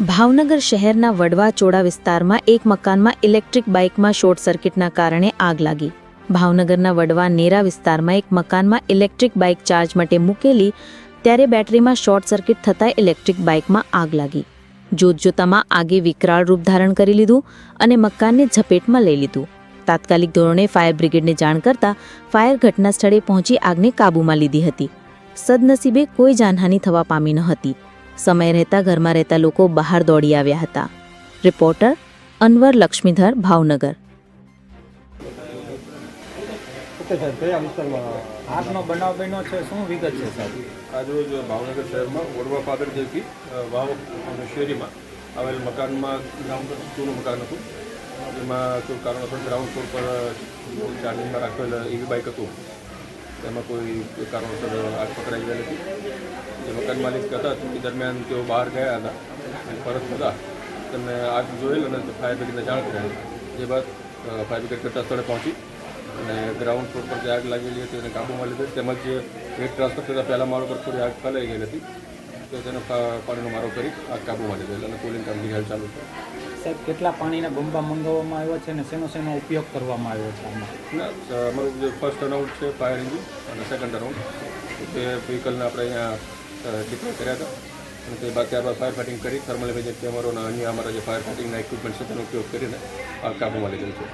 ભાવનગર શહેરના વડવા ચોડા વિસ્તારમાં એક મકાનમાં ઇલેક્ટ્રિક બાઇકમાં શોર્ટ સર્કિટના કારણે આગ લાગી. ભાવનગરના વડવા નેરા વિસ્તારમાં એક મકાનમાં ઇલેક્ટ્રિક બાઇક ચાર્જ માટે મૂકેલી ત્યારે બેટરીમાં શોર્ટ સર્કિટ થતાં ઇલેક્ટ્રિક બાઇકમાં આગ લાગી. જોતજોતામાં આગે વિકરાળ રૂપ ધારણ કરી લીધું અને મકાનને ઝપેટમાં લઈ લીધું. તાત્કાલિક ધોરણે ફાયર બ્રિગેડને જાણ કરતા ફાયર ઘટના સ્થળે પહોંચી આગને કાબૂમાં લીધી હતી. સદનસીબે કોઈ જાનહાનિ થવા પામી ન હતી. સમય રહેતા ઘરમાં રહેતા લોકો બહાર દોડી આવ્યા હતા. રિપોર્ટર અનવર લક્ષ્મીધર, ભાવનગર. આગનો બનાવ બન્યો છે, શું વિગત છે સાહેબ? આજરોજ ભાવનગર શહેરમાં વડવા ફાદર જેવી વાવ અને શેરીમાં આવેલ મકાનમાં ગ્રાઉન્ડ જૂનું મકાન હતું. એમાં કોઈ કારણોસર ગ્રાઉન્ડ ફ્લોર પર ચાર્જિંગમાં રાખેલ ઈવી બાઇક હતું. તેમાં કોઈ કારણોસર આગ પકડાઈ ગઈ હતી. જે મકાન માલિક હતા તે દરમિયાન તેઓ બહાર ગયા હતા અને પરત થતા તેમને આગ જોયેલ અને ફાયર બ્રિગેડને જાણ કરેલ. જે બાદ ફાયર બ્રિગેડ ઘટના સ્થળે પહોંચી અને ગ્રાઉન્ડ ફ્લોર પર જે આગ લાગેલી હતી તેને કાબૂમાં લીધી. તેમજ હેડ ટ્રાન્સફર થતાં પહેલા માળો પર થોડી આગ ફેલાઈ ગઈ હતી, તો તેને પાણીનો મારો કરી આગ કાબૂમાં લીધેલ અને કુલિંગ કામગીરી હાલ ચાલુ છે. સાહેબ, કેટલા પાણીના બંબા મંગાવવામાં આવ્યો છે અને શેનો ઉપયોગ કરવામાં આવ્યો છે આમાં? અમારું જે ફર્સ્ટ રાઉન્ડ છે ફાયર એન્જિન અને સેકન્ડ રાઉન્ડ તે વ્હીકલને આપણે અહીંયા ડિપ્લોય કર્યા હતા અને તે બાદ ત્યારબાદ ફાયર ફાઇટિંગ કરી થર્મલ ઇમેજિંગ કેમેરો અને અન્ય અમારા જે ફાયર ફાઇટિંગના ઇક્વિપમેન્ટ છે તેનો ઉપયોગ કરીને આગ કાબૂમાં લીધેલ છે.